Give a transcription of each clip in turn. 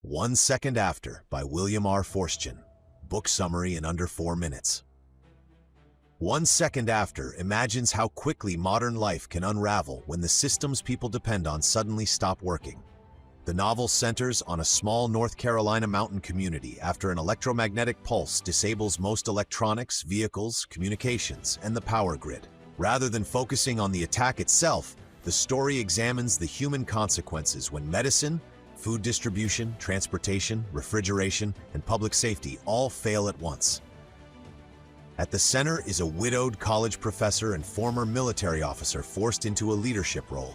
1 Second After by William R. Forstchen. Book summary in under 4 minutes. 1 Second After imagines how quickly modern life can unravel when the systems people depend on suddenly stop working. The novel centers on a small North Carolina mountain community after an electromagnetic pulse disables most electronics, vehicles, communications, and the power grid. Rather than focusing on the attack itself, the story examines the human consequences when medicine, food distribution, transportation, refrigeration, and public safety all fail at once. At the center is a widowed college professor and former military officer forced into a leadership role.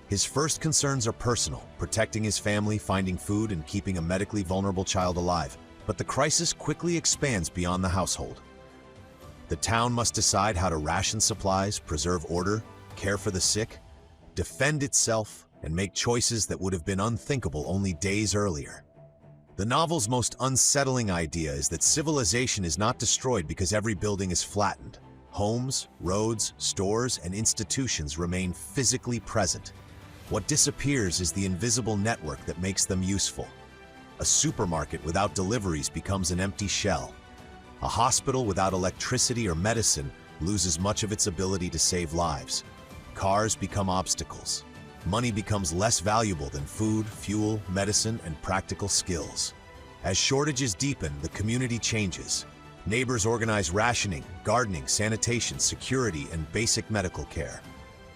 His first concerns are personal, protecting his family, finding food, and keeping a medically vulnerable child alive. But the crisis quickly expands beyond the household. The town must decide how to ration supplies, preserve order, care for the sick, defend itself, and make choices that would have been unthinkable only days earlier. The novel's most unsettling idea is that civilization is not destroyed because every building is flattened. Homes, roads, stores, and institutions remain physically present. What disappears is the invisible network that makes them useful. A supermarket without deliveries becomes an empty shell. A hospital without electricity or medicine loses much of its ability to save lives. Cars become obstacles. Money becomes less valuable than food, fuel, medicine, and practical skills. As shortages deepen, the community changes. Neighbors organize rationing, gardening, sanitation, security, and basic medical care.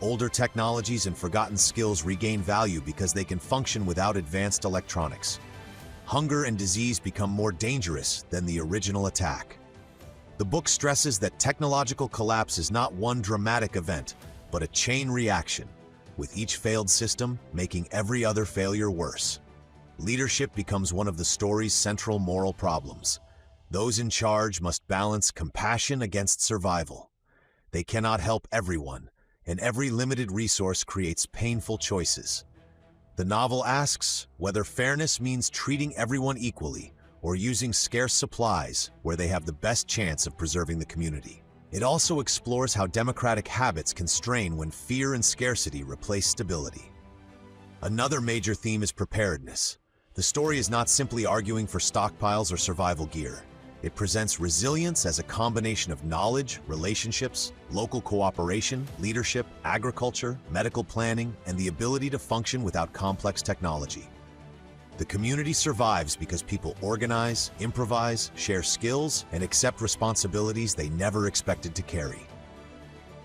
Older technologies and forgotten skills regain value because they can function without advanced electronics. Hunger and disease become more dangerous than the original attack. The book stresses that technological collapse is not one dramatic event, but a chain reaction, with each failed system making every other failure worse. Leadership becomes one of the story's central moral problems. Those in charge must balance compassion against survival. They cannot help everyone, and every limited resource creates painful choices. The novel asks whether fairness means treating everyone equally or using scarce supplies where they have the best chance of preserving the community. It also explores how democratic habits can strain when fear and scarcity replace stability. Another major theme is preparedness. The story is not simply arguing for stockpiles or survival gear. It presents resilience as a combination of knowledge, relationships, local cooperation, leadership, agriculture, medical planning, and the ability to function without complex technology. The community survives because people organize, improvise, share skills, and accept responsibilities they never expected to carry.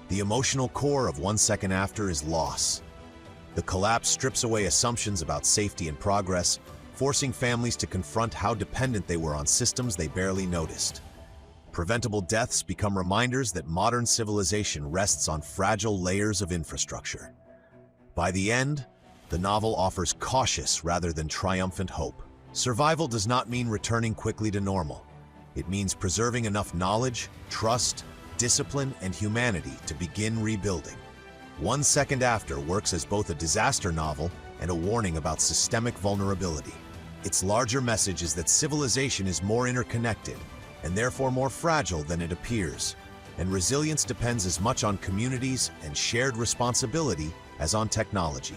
The emotional core of 1 Second After is loss. The collapse strips away assumptions about safety and progress, forcing families to confront how dependent they were on systems they barely noticed. Preventable deaths become reminders that modern civilization rests on fragile layers of infrastructure. By the end, the novel offers cautious rather than triumphant hope. Survival does not mean returning quickly to normal. It means preserving enough knowledge, trust, discipline, and humanity to begin rebuilding. 1 Second After works as both a disaster novel and a warning about systemic vulnerability. Its larger message is that civilization is more interconnected and therefore more fragile than it appears, and resilience depends as much on communities and shared responsibility as on technology.